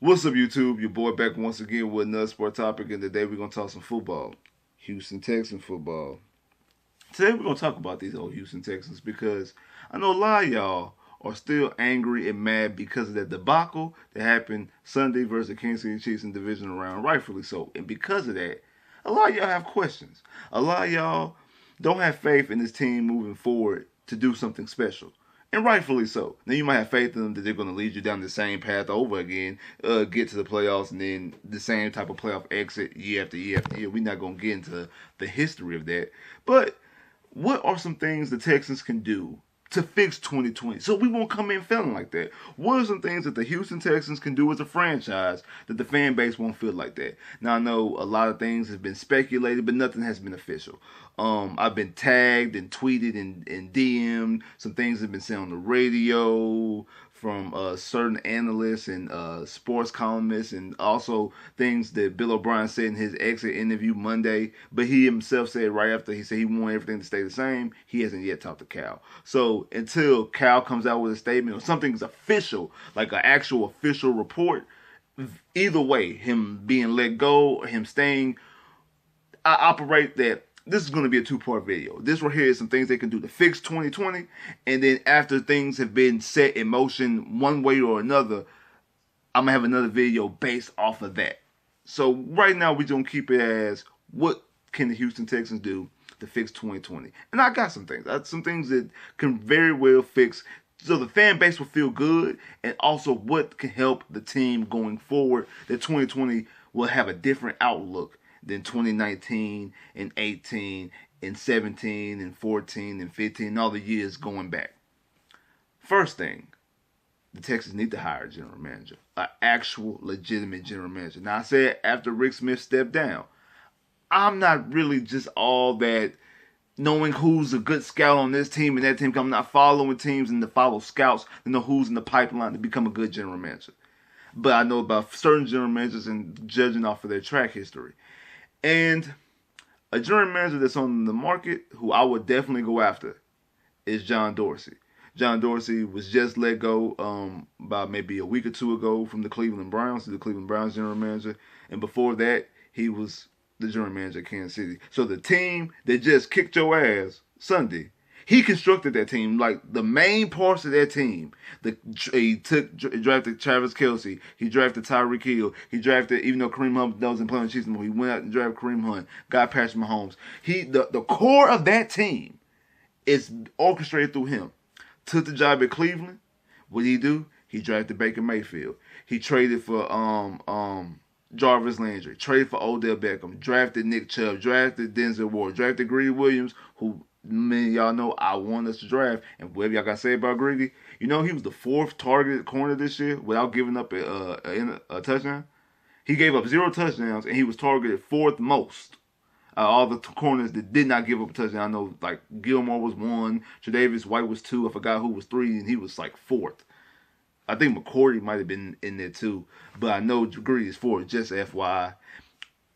What's up, YouTube? Your boy back once again with another sport topic, and today we're gonna talk some football, Houston Texans football. Today we're gonna talk about these old Houston Texans because I know a lot of y'all are still angry and mad because of that debacle that happened Sunday versus the Kansas City Chiefs in divisional round, rightfully so. And because of that, a lot of y'all have questions. A lot of y'all don't have faith in this team moving forward to do something special. And rightfully so. Now you might have faith in them that they're going to lead you down the same path over again, get to the playoffs, and then the same type of playoff exit year after year after year. We're not going to get into the history of that. But what are some things the Texans can do to fix 2020 so we won't come in feeling like that? What are some things that the Houston Texans can do as a franchise that the fan base won't feel like that? Now I know a lot of things have been speculated, but nothing has been official. I've been tagged and tweeted and DM'd. Some things have been said on the radio from certain analysts and sports columnists, and also things that Bill O'Brien said in his exit interview Monday. But he himself said right after he said he wanted everything to stay the same, he hasn't yet talked to Cal. So until Cal comes out with a statement or something's official, like an actual official report, either way, him being let go or him staying, I operate that this is going to be a two-part video. This right here is some things they can do to fix 2020. And then after things have been set in motion one way or another, I'm going to have another video based off of that. So right now, we're going to keep it as what can the Houston Texans do to fix 2020. And I got some things. Some things that can very well fix so the fan base will feel good, and also what can help the team going forward, that 2020 will have a different outlook than 2019 and 18 and 17 and 14 and 15 and all the years going back. First thing, the Texans need to hire a general manager, an actual legitimate general manager. Now I said after Rick Smith stepped down, I'm not really just all that knowing who's a good scout on this team and that team. I'm not following teams and to follow scouts to know who's in the pipeline to become a good general manager. But I know about certain general managers and judging off of their track history. And a general manager that's on the market who I would definitely go after is John Dorsey. John Dorsey was just let go about maybe a week or two ago from the Cleveland Browns. He's the Cleveland Browns general manager. And before that, he was the general manager of Kansas City. So the team that just kicked your ass Sunday, he constructed that team. Like the main parts of that team, he drafted Travis Kelce, he drafted Tyreek Hill, he drafted, even though Kareem Hunt wasn't playing Chiefs anymore, he went out and drafted Kareem Hunt, got Patrick Mahomes. The core of that team is orchestrated through him. Took the job at Cleveland. What did he do? He drafted Baker Mayfield. He traded for Jarvis Landry, traded for Odell Beckham, drafted Nick Chubb, drafted Denzel Ward, drafted Greedy Williams, who many of y'all know I want us to draft. And whatever y'all got to say about Greedy, you know he was the fourth targeted corner this year without giving up a touchdown. He gave up 0 touchdowns, and he was targeted fourth most. All the corners that did not give up a touchdown. I know like Gilmore was 1, Tre'Davious White was 2, I forgot who was 3, and he was like 4th. I think McCourty might have been in there too, but I know Greedy is 4th, just FYI.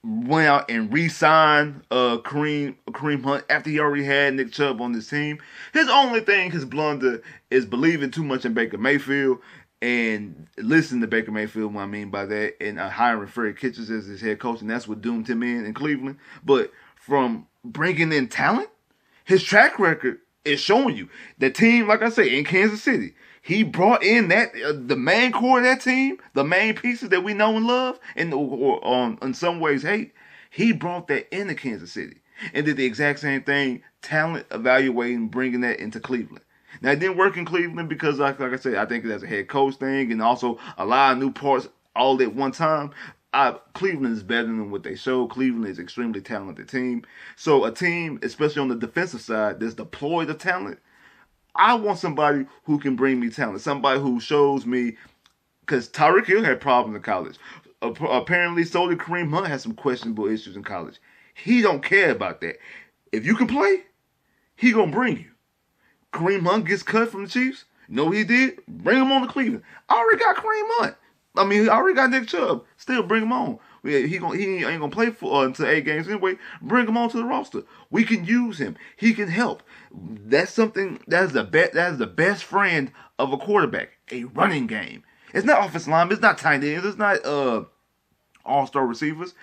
Went out and re-signed Kareem Hunt after he already had Nick Chubb on his team. His only thing, his blunder, is believing too much in Baker Mayfield and listening to Baker Mayfield, what I mean by that, and hiring Freddie Kitchens as his head coach, and that's what doomed him in Cleveland. But from bringing in talent, his track record is showing you. The team, like I say, in Kansas City, he brought in that the main core of that team, the main pieces that we know and love, and or in some ways hate. He brought that into Kansas City and did the exact same thing, talent evaluating, bringing that into Cleveland. Now, it didn't work in Cleveland because, like I said, I think that's a head coach thing and also a lot of new parts all at one time. Cleveland is better than what they show. Cleveland is an extremely talented team. So a team, especially on the defensive side, that's deployed the talent. I want somebody who can bring me talent, somebody who shows me, because Tyreek Hill had problems in college. Apparently, so did Kareem Hunt had some questionable issues in college. He don't care about that. If you can play, he gonna bring you. Kareem Hunt gets cut from the Chiefs. You know what he did? Bring him on to Cleveland. I already got Kareem Hunt. I mean, I already got Nick Chubb. Still bring him on. He ain't gonna play for until 8 games anyway. Bring him on to the roster. We can use him. He can help. That's something. That's the best friend of a quarterback. A running game. It's not offensive linemen. It's not tight ends. It's not all-star receivers.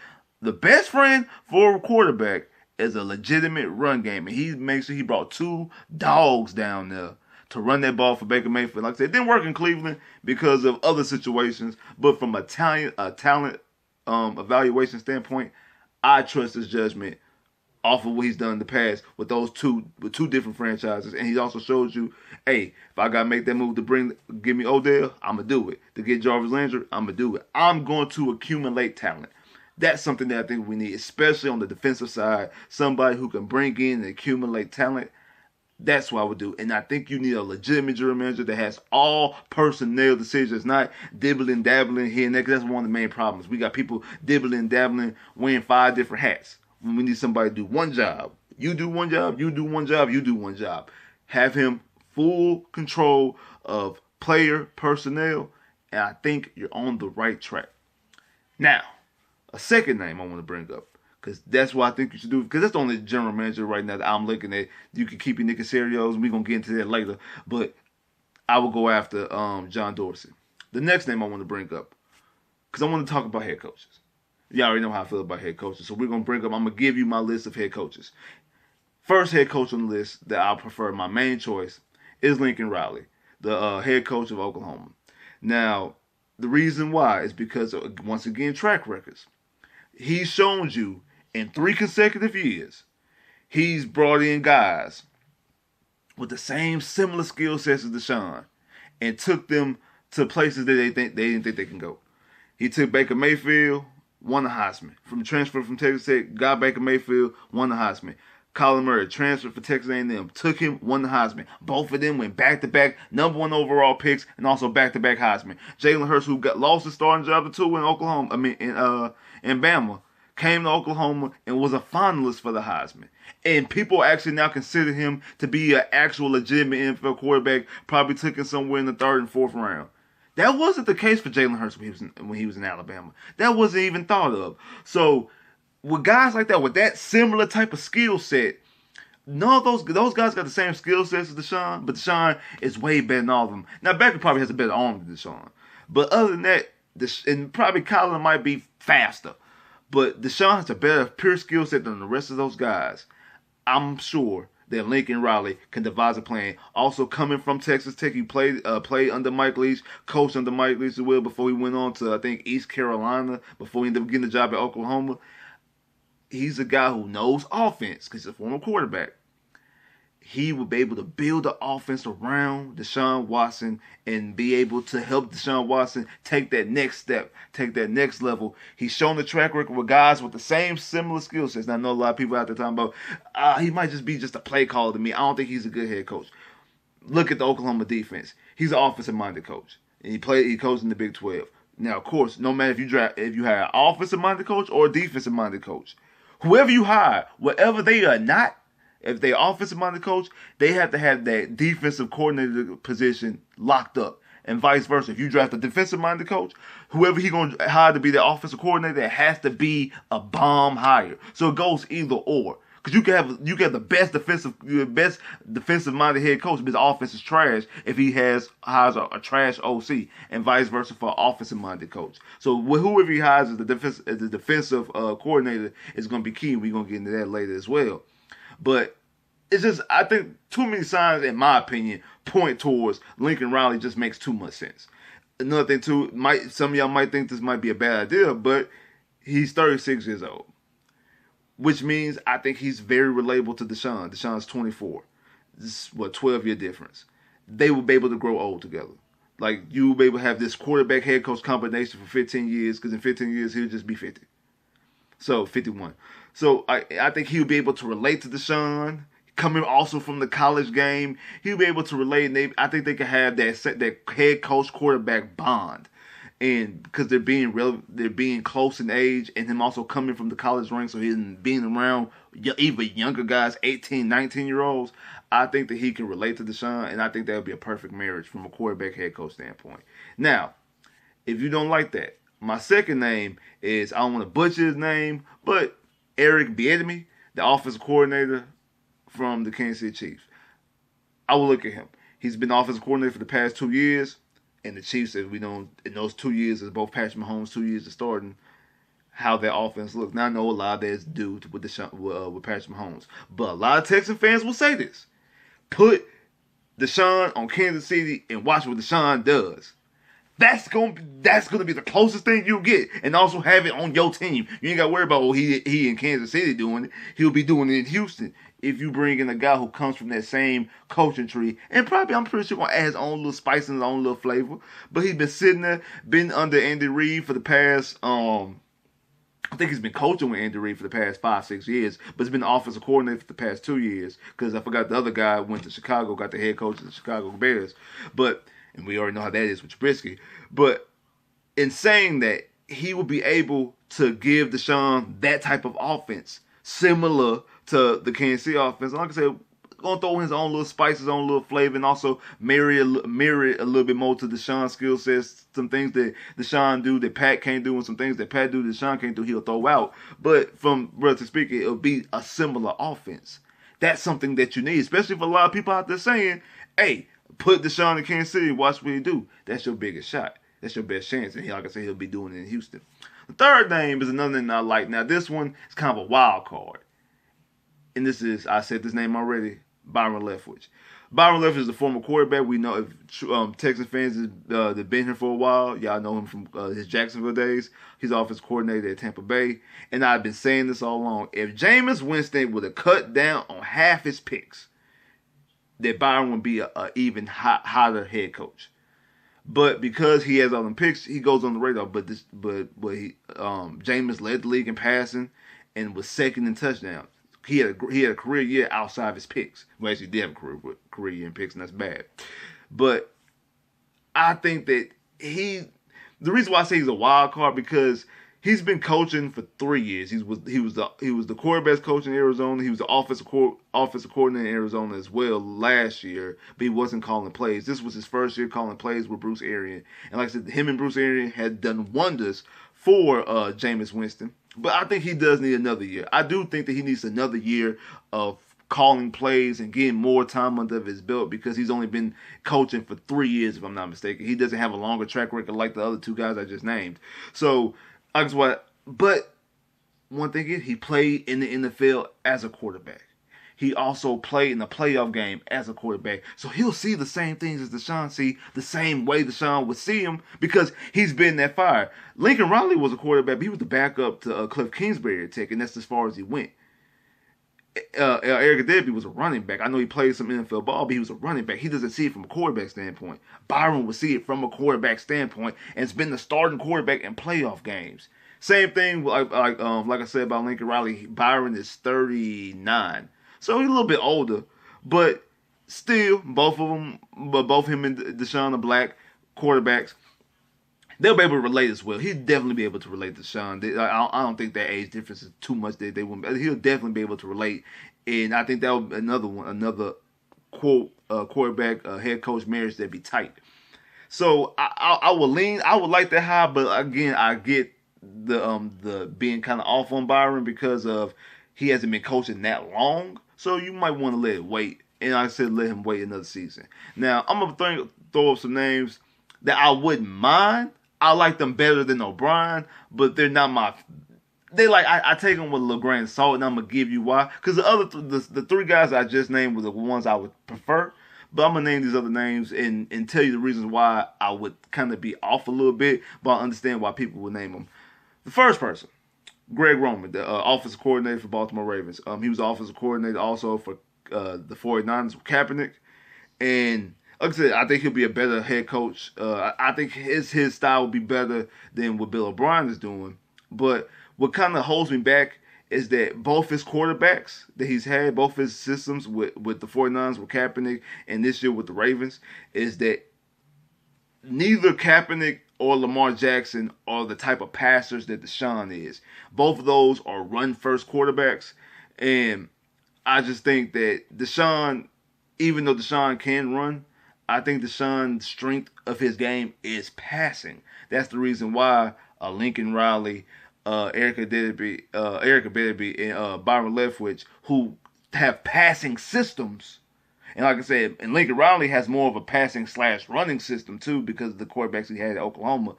The best friend for a quarterback is a legitimate run game, and he makes sure he brought 2 dogs down there to run that ball for Baker Mayfield. Like I said, it didn't work in Cleveland because of other situations, but from a talent evaluation standpoint, I trust his judgment off of what he's done in the past with those two different franchises. And he also shows you, hey, if I gotta make that move to give me Odell, I'ma do it. To get Jarvis Landry, I'ma do it. I'm going to accumulate talent. That's something that I think we need, especially on the defensive side. Somebody who can bring in and accumulate talent. That's what I would do. And I think you need a legitimate general manager that has all personnel decisions, not dibbling, dabbling here and there, because that's one of the main problems. We got people dibbling, dabbling, wearing 5 different hats. When we need somebody to do one job. You do one job, you do one job, you do one job. Have him full control of player personnel, and I think you're on the right track. Now, a second name I want to bring up, because that's what I think you should do, because that's the only general manager right now that I'm looking at. You can keep your Nick Casarios, and we're going to get into that later, but I will go after John Dorsey. The next name I want to bring up, because I want to talk about head coaches. Y'all already know how I feel about head coaches, so we're going to I'm going to give you my list of head coaches. First head coach on the list that I prefer, my main choice, is Lincoln Riley, the head coach of Oklahoma. Now, the reason why is because, once again, track records. He's shown you in 3 consecutive years, he's brought in guys with the same similar skill sets as Deshaun and took them to places that they didn't think they can go. He took Baker Mayfield, won the Heisman. From transfer from Texas Tech, got Baker Mayfield, won the Heisman. Kyler Murray transferred for Texas A&M, took him, won the Heisman. Both of them went back-to-back number 1 overall picks and also back-to-back Heisman. Jalen Hurts, who lost his starting job to 2 in Oklahoma, in Bama, came to Oklahoma and was a finalist for the Heisman. And people actually now consider him to be an actual legitimate NFL quarterback, probably took him somewhere in the 3rd and 4th round. That wasn't the case for Jalen Hurts when he was in Alabama. That wasn't even thought of. So with guys like that, with that similar type of skill set, none of those guys got the same skill sets as Deshaun, but Deshaun is way better than all of them. Now Baker probably has a better arm than Deshaun, but other than that, and probably Kyler might be faster, but Deshaun has a better pure skill set than the rest of those guys. I'm sure that Lincoln Riley can devise a plan. Also coming from Texas Tech, he played under Mike Leach, coached under Mike Leach as well before he went on to, I think, East Carolina, before he ended up getting the job at Oklahoma. He's a guy who knows offense because he's a former quarterback. He will be able to build the offense around Deshaun Watson and be able to help Deshaun Watson take that next step, take that next level. He's shown the track record with guys with the same similar skill sets. Now, I know a lot of people out there talking about he might just be just a play caller to me. I don't think he's a good head coach. Look at the Oklahoma defense. He's an offensive-minded coach, and he coached in the Big 12. Now, of course, no matter if you hire an offensive-minded coach or a defensive-minded coach, whoever you hire, whatever they are not, if they're offensive-minded coach, they have to have that defensive coordinator position locked up. And vice versa. If you draft a defensive-minded coach, whoever he's going to hire to be the offensive coordinator has to be a bomb hire. So it goes either or. Because you can have the best defensive-minded head coach, but his offense is trash if he hires a trash OC, and vice versa for an offensive-minded coach. So whoever he hires as the defensive coordinator is going to be key. We're going to get into that later as well. But it's just, I think too many signs, in my opinion, point towards Lincoln Riley just makes too much sense. Another thing too, some of y'all might think this might be a bad idea, but he's 36 years old, which means I think he's very relatable to Deshaun. Deshaun's 24. This is 12-year difference. They will be able to grow old together. Like, you will be able to have this quarterback head coach combination for 15 years, because in 15 years he'll just be 50. So 51. So I think he'll be able to relate to Deshaun. Coming also from the college game, he'll be able to relate. And I think they can have that head coach quarterback bond, and because they're being close in age, and him also coming from the college ranks, so he's being around even younger guys, 18, 19-year-olds. I think that he can relate to Deshaun, and I think that would be a perfect marriage from a quarterback head coach standpoint. Now, if you don't like that, my second name is, I don't want to butcher his name, but Eric Bieniemy, the offensive coordinator from the Kansas City Chiefs. I will look at him. He's been offensive coordinator for the past 2 years, and the Chiefs, as we know, in those 2 years, as both Patrick Mahomes' 2 years of starting, how their offense looks. Now I know a lot of that is due to with Patrick Mahomes, but a lot of Texan fans will say this: put Deshaun on Kansas City and watch what Deshaun does. That's gonna be the closest thing you get, and also have it on your team. You ain't got to worry about he in Kansas City doing it. He'll be doing it in Houston if you bring in a guy who comes from that same coaching tree, and probably I'm pretty sure gonna add his own little spice and his own little flavor. But he's been sitting there, been under Andy Reid for the past I think he's been coaching with Andy Reid for the past 5-6 years, but he's been the offensive coordinator for the past 2 years. Because I forgot the other guy went to Chicago, got the head coach of the Chicago Bears. And we already know how that is with Trubisky. But in saying that, he will be able to give Deshaun that type of offense, similar to the Kansas City offense. And like I said, gonna throw in his own little spice, his own little flavor, and also mirror it a little bit more to Deshaun's skill sets. Some things that Deshaun do that Pat can't do, and some things that Pat do that Deshaun can't do, he'll throw out. But from relative speaking, it'll be a similar offense. That's something that you need, especially for a lot of people out there saying, "Hey, put Deshaun in Kansas City and watch what he do." That's your biggest shot. That's your best chance. And like I said, he'll be doing it in Houston. The third name is another name I like. Now, this one is kind of a wild card. And this is, I said this name already, Byron Leftwich. Byron Leftwich is a former quarterback. We know if Texas fans have been here for a while, y'all know him from his Jacksonville days. He's offensive coordinator at Tampa Bay. And I've been saying this all along. If Jameis Winston would have cut down on half his picks, that Byron would be an even hotter head coach. But because he has all them picks, he goes on the radar. But Jameis led the league in passing and was second in touchdowns. He had a career year outside of his picks. Well, actually, he did have a career year in picks, and that's bad. But I think that the reason why I say he's a wild card, because he's been coaching for 3 years. He was the quarterback's coach in Arizona. He was the offensive coordinator in Arizona as well last year, but he wasn't calling plays. This was his first year calling plays with Bruce Arians. And like I said, him and Bruce Arians had done wonders for Jameis Winston. But I think he does need another year. I do think that he needs another year of calling plays and getting more time under his belt, because he's only been coaching for 3 years, if I'm not mistaken. He doesn't have a longer track record like the other two guys I just named. So, but one thing is, he played in the NFL as a quarterback. He also played in the playoff game as a quarterback. So he'll see the same things as Deshaun see, the same way Deshaun would see him, because he's been that fire. Lincoln Riley was a quarterback, but he was the backup to Cliff Kingsbury at Tech, and that's as far as he went. Eric Debbie was a running back. I know he played some NFL ball, but he was a running back. He doesn't see it from a quarterback standpoint. Byron would see it from a quarterback standpoint, and it's been the starting quarterback in playoff games. Same thing, like I said about Lincoln Riley. Byron is 39. So he's a little bit older, but still, both him and Deshaun are black quarterbacks. They'll be able to relate as well. He'll definitely be able to relate to Deshaun. I don't think that age difference is too much that they wouldn't. He'll definitely be able to relate, and I think that would be another quarterback head coach marriage that'd be tight. So I would like that high, but again, I get the being kind of off on Byron because of he hasn't been coaching that long. So you might want to let it wait. And like I said, let him wait another season. Now, I'm going to throw up some names that I wouldn't mind. I like them better than O'Brien, but they're not my... I take them with a little grain of salt, and I'm going to give you why. Because the three guys I just named were the ones I would prefer. But I'm going to name these other names and tell you the reasons why I would kind of be off a little bit, but I understand why people would name them. The first person, Greg Roman, the offensive coordinator for Baltimore Ravens. He was the offensive coordinator also for the 49ers with Kaepernick. And like I said, I think he'll be a better head coach. I think his style will be better than what Bill O'Brien is doing. But what kind of holds me back is that both his quarterbacks that he's had, both his systems with the 49ers, with Kaepernick, and this year with the Ravens, is that neither Kaepernick or Lamar Jackson are the type of passers that Deshaun is. Both of those are run-first quarterbacks. And I just think that Deshaun, even though Deshaun can run, I think Deshaun's strength of his game is passing. That's the reason why Lincoln Riley, Erica Bedby, and Byron Leftwich, who have passing systems, And like I said, and Lincoln Riley has more of a passing / running system too because of the quarterbacks he had at Oklahoma.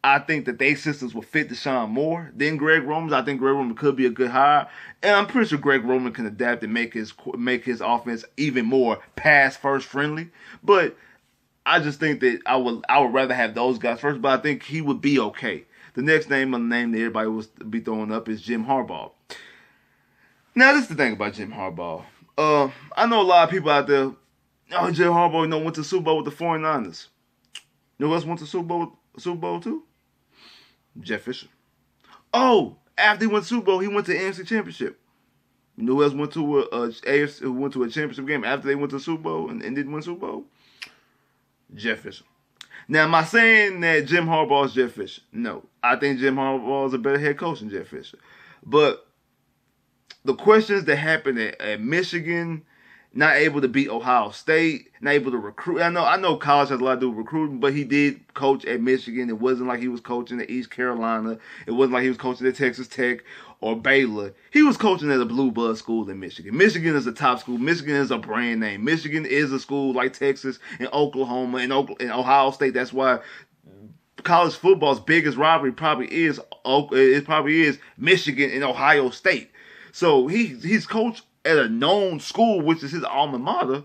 I think that they systems will fit Deshaun more than Greg Roman's. I think Greg Roman could be a good hire, and I'm pretty sure Greg Roman can adapt and make his offense even more pass first friendly. But I just think that I would rather have those guys first. But I think he would be okay. The next name on the name that everybody will be throwing up is Jim Harbaugh. Now this is the thing about Jim Harbaugh. I know a lot of people out there. Oh, Jim Harbaugh, went to the Super Bowl with the 49ers. You know who else went to Super Bowl too? Jeff Fisher. Oh, after he went to Super Bowl, he went to the NFC Championship. You know who else went to a championship game after they went to the Super Bowl and didn't win Super Bowl? Jeff Fisher. Now, am I saying that Jim Harbaugh is Jeff Fisher? No. I think Jim Harbaugh is a better head coach than Jeff Fisher. But the questions that happened at Michigan, not able to beat Ohio State, not able to recruit. I know college has a lot to do with recruiting, but he did coach at Michigan. It wasn't like he was coaching at East Carolina. It wasn't like he was coaching at Texas Tech or Baylor. He was coaching at a blue buzz school in Michigan. Michigan is a top school. Michigan is a brand name. Michigan is a school like Texas and Oklahoma and Ohio State. That's why college football's biggest rivalry probably is Michigan and Ohio State. So he's coached at a known school, which is his alma mater,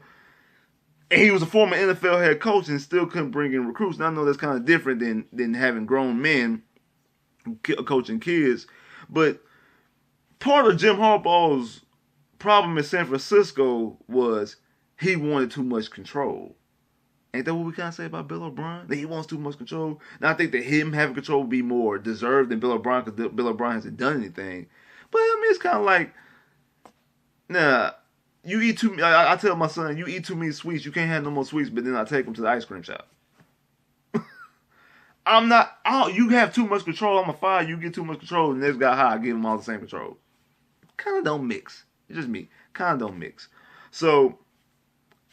and he was a former NFL head coach and still couldn't bring in recruits. Now, I know that's kind of different than having grown men coaching kids, but part of Jim Harbaugh's problem in San Francisco was he wanted too much control. Ain't that what we kind of say about Bill O'Brien? That he wants too much control? Now, I think that him having control would be more deserved than Bill O'Brien because Bill O'Brien hasn't done anything. But, I mean, it's kind of like, nah, you eat too. I tell my son, you eat too many sweets, you can't have no more sweets. But then I take him to the ice cream shop. I'm not. You have too much control. I'm a fire. You get too much control, and this guy high. I give him all the same control. Kind of don't mix. It's just me. Kind of don't mix. So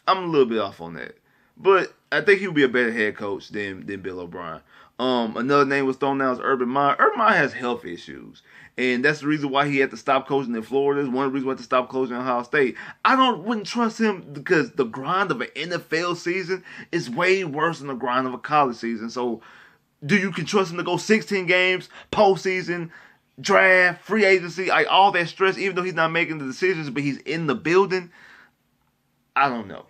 I'm a little bit off on that. But I think he would be a better head coach than Bill O'Brien. Another name was thrown out as Urban Meyer. Urban Meyer has health issues. And that's the reason why he had to stop coaching in Florida. It's one of the reasons why he had to stop coaching in Ohio State. Wouldn't trust him because the grind of an NFL season is way worse than the grind of a college season. So, do you can trust him to go 16 games, postseason, draft, free agency, like all that stress, even though he's not making the decisions, but he's in the building? I don't know.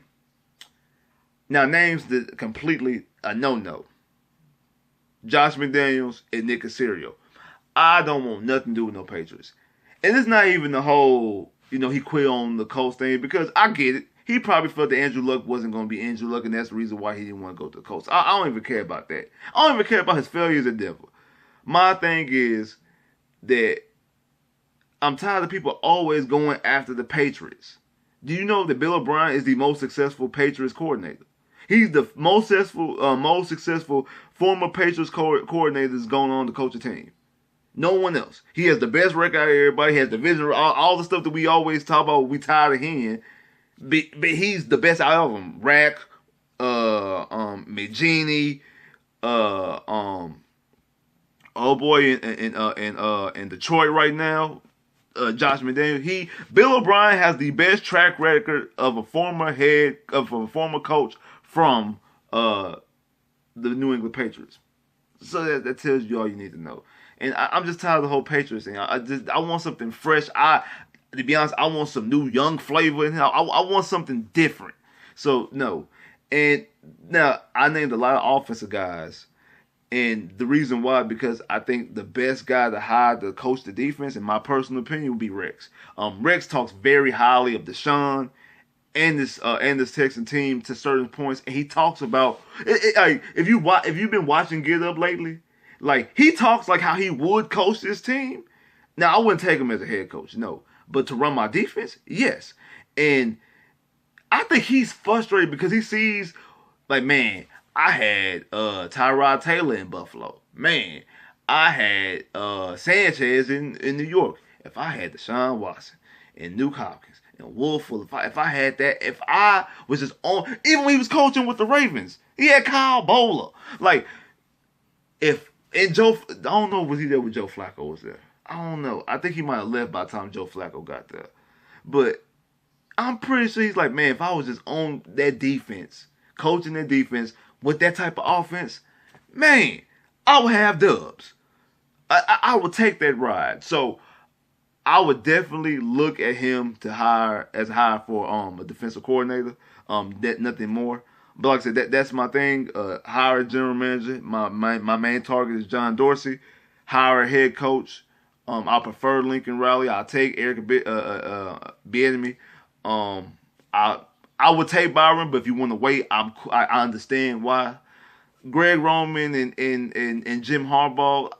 Now, names that completely a no-no. Josh McDaniels and Nick Caserio. I don't want nothing to do with no Patriots. And it's not even the whole, he quit on the Colts thing, because I get it. He probably felt that Andrew Luck wasn't going to be Andrew Luck, and that's the reason why he didn't want to go to the Colts. I don't even care about that. I don't even care about his failures at Denver. My thing is that I'm tired of people always going after the Patriots. Do you know that Bill O'Brien is the most successful Patriots coordinator? He's the most successful former Patriots coordinator that's going on to coach a team. No one else. He has the best record out of everybody. He has the vision, all the stuff that we always talk about. We tired of hearing, but he's the best out of them. Rack, Magini, oh boy, in Detroit right now, Josh McDaniels. Bill O'Brien has the best track record of a former coach from the New England Patriots. So that tells you all you need to know. And I'm just tired of the whole Patriots thing. I want something fresh. To be honest, I want some new young flavor in here. I want something different. So no. And now I named a lot of offensive guys. And the reason why, because I think the best guy to hire to coach the defense, in my personal opinion, would be Rex. Rex talks very highly of Deshaun and this Texan team to certain points, and he talks about if you've been watching Get Up lately, like he talks like how he would coach this team. Now I wouldn't take him as a head coach, no, but to run my defense, yes. And I think he's frustrated because he sees, like, man, I had Tyrod Taylor in Buffalo. Man, I had Sanchez in New York. If I had Deshaun Watson and Nuke Hopkins and Will Fuller, if I had that, if I was just on, even when he was coaching with the Ravens, he had Kyle Bowler. Like, I don't know, was he there when Joe Flacco was there? I don't know. I think he might have left by the time Joe Flacco got there. But I'm pretty sure he's like, man, if I was just on that defense, coaching that defense with that type of offense, man, I would have dubs. I would take that ride. So I would definitely look at him to hire for a defensive coordinator. That nothing more. But like I said, that's my thing. Hire a general manager. My main target is John Dorsey. Hire a head coach. I prefer Lincoln Riley. I'll take Eric Bieniemy. Um, I I would take Byron, but if you want to wait, I understand why. Greg Roman and Jim Harbaugh,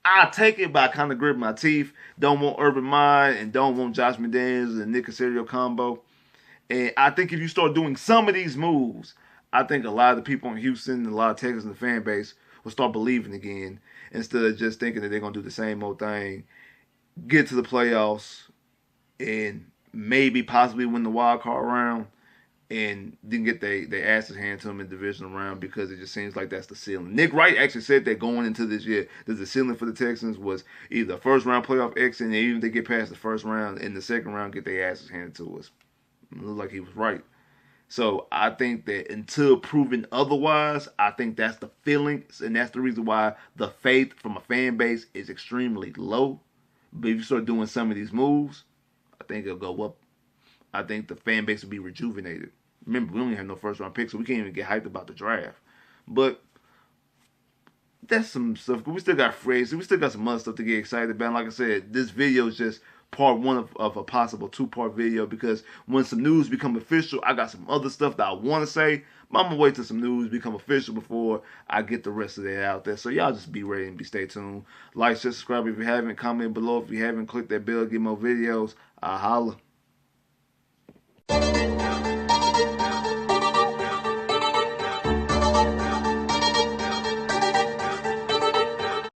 I take it, but I kind of grip my teeth. Don't want Urban Meyer and don't want Josh McDaniels and Nick Casario combo. And I think if you start doing some of these moves, I think a lot of the people in Houston, a lot of Texans, the fan base will start believing again instead of just thinking that they're gonna do the same old thing, get to the playoffs, and maybe possibly win the wild card round, and didn't get their asses handed to them in the divisional round because it just seems like that's the ceiling. Nick Wright actually said that going into this year, that the ceiling for the Texans was either first round playoff exit, and even if they get past the first round, in the second round, get their asses handed to us. It looked like he was right. So I think that until proven otherwise, I think that's the feelings, and that's the reason why the faith from a fan base is extremely low. But if you start doing some of these moves, I think it'll go up. I think the fan base will be rejuvenated. Remember, we don't even have no first round picks, so we can't even get hyped about the draft. But that's some stuff. We still got phrases. We still got some other stuff to get excited about. Like I said, this video is just part one of a possible two-part video, because when some news become official, I got some other stuff that I want to say, but I'm going to wait till some news become official before I get the rest of that out there. So y'all just be ready and stay tuned. Like, share, subscribe if you haven't. Comment below if you haven't. Click that bell, get more videos. I'll holla.